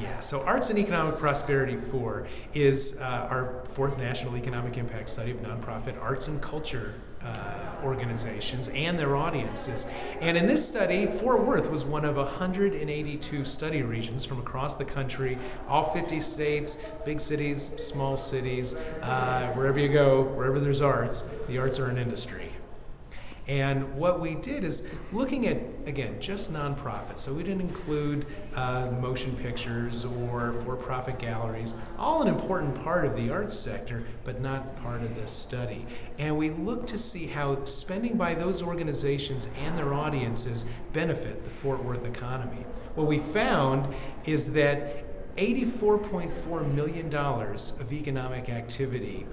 Yeah, so Arts and Economic Prosperity 4 is our fourth National Economic Impact Study of nonprofit arts and culture organizations and their audiences. And in this study, Fort Worth was one of 182 study regions from across the country, all 50 states, big cities, small cities, wherever you go, wherever there's arts, the arts are an industry. And what we did is looking at, again, just nonprofits. So we didn't include motion pictures or for-profit galleries, all an important part of the arts sector, but not part of this study. And we looked to see how spending by those organizations and their audiences benefit the Fort Worth economy. What we found is that $84.4 million of economic activity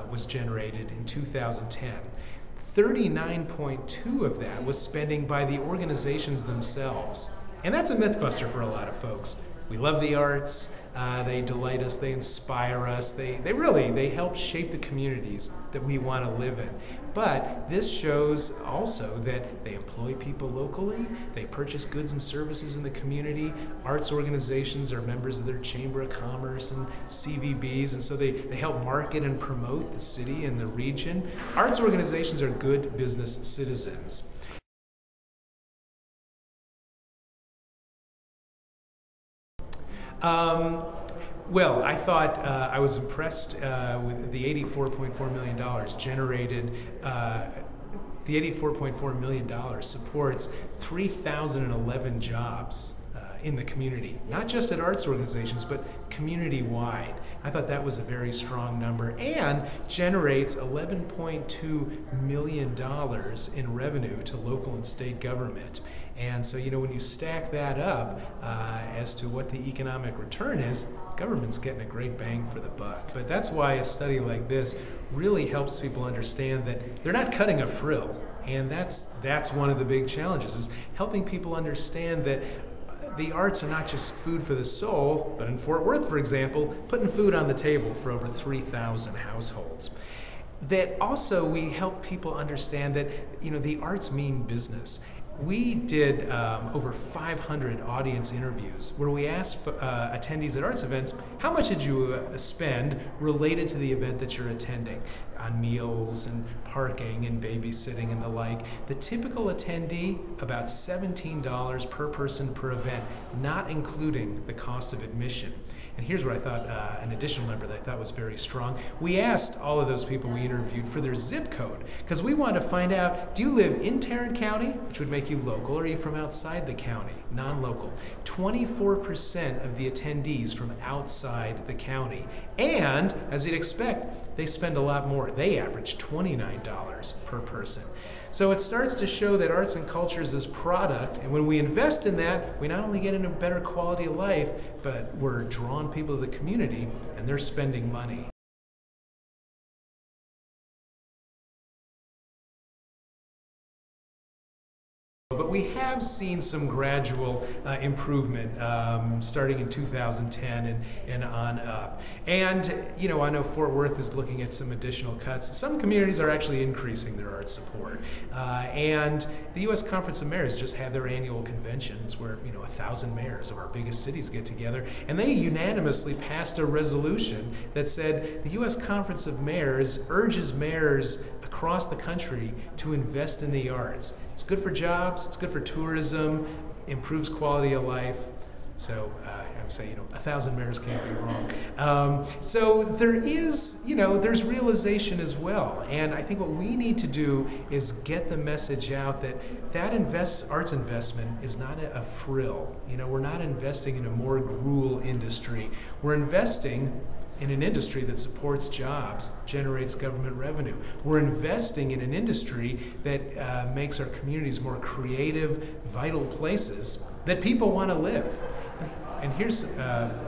was generated in 2010. 39.2 of that was spending by the organizations themselves. And that's a mythbuster for a lot of folks. We love the arts, they delight us, they inspire us, they help shape the communities that we want to live in. But this shows also that they employ people locally, they purchase goods and services in the community, arts organizations are members of their Chamber of Commerce and CVBs, and so they help market and promote the city and the region. Arts organizations are good business citizens. Well, I thought I was impressed with the $84.4 million generated. The $84.4 million supports 3,011 jobs in the community, not just at arts organizations, but community-wide. I thought that was a very strong number and generates $11.2 million in revenue to local and state government. And so, when you stack that up as to what the economic return is, government's getting a great bang for the buck. But that's why a study like this really helps people understand that they're not cutting a frill. And that's one of the big challenges, is helping people understand that the arts are not just food for the soul, but in Fort Worth, for example, putting food on the table for over 3,000 households. That also we help people understand that, the arts mean business. We did over 500 audience interviews where we asked attendees at arts events, how much did you spend related to the event that you're attending on meals and parking and babysitting and the like. The typical attendee, about $17 per person per event, not including the cost of admission. And here's what I thought, an additional number that I thought was very strong. We asked all of those people we interviewed for their zip code, because we wanted to find out, do you live in Tarrant County, which would make you local, or are you from outside the county, non-local? 24% of the attendees from outside the county. And, as you'd expect, they spend a lot more. They average $29 per person. So it starts to show that arts and culture is this product, and when we invest in that, we not only get a better quality of life, but we're drawing people to the community, and they're spending money. But we have seen some gradual improvement starting in 2010 and on up. And, I know Fort Worth is looking at some additional cuts. Some communities are actually increasing their art support. And the U.S. Conference of Mayors just had their annual conventions where, 1,000 mayors of our biggest cities get together. And they unanimously passed a resolution that said the U.S. Conference of Mayors urges mayors across the country to invest in the arts. It's good for jobs, it's good for tourism, improves quality of life. So I would say, 1,000 mayors can't be wrong. So there is, there's realization as well. And I think what we need to do is get the message out that arts investment is not a frill. We're not investing in a more gruel industry. We're investing in an industry that supports jobs, generates government revenue. We're investing in an industry that makes our communities more creative, vital places that people want to live. And here's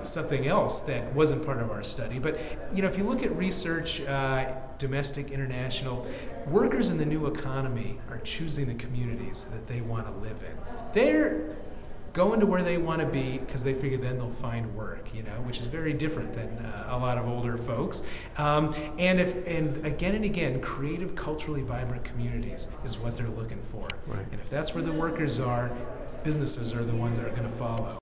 something else that wasn't part of our study, but if you look at research, domestic, international, workers in the new economy are choosing the communities that they want to live in. They're going to where they want to be because they figure then they'll find work, which is very different than a lot of older folks. And again and again, creative, culturally vibrant communities is what they're looking for. Right. And if that's where the workers are, businesses are the ones that are going to follow.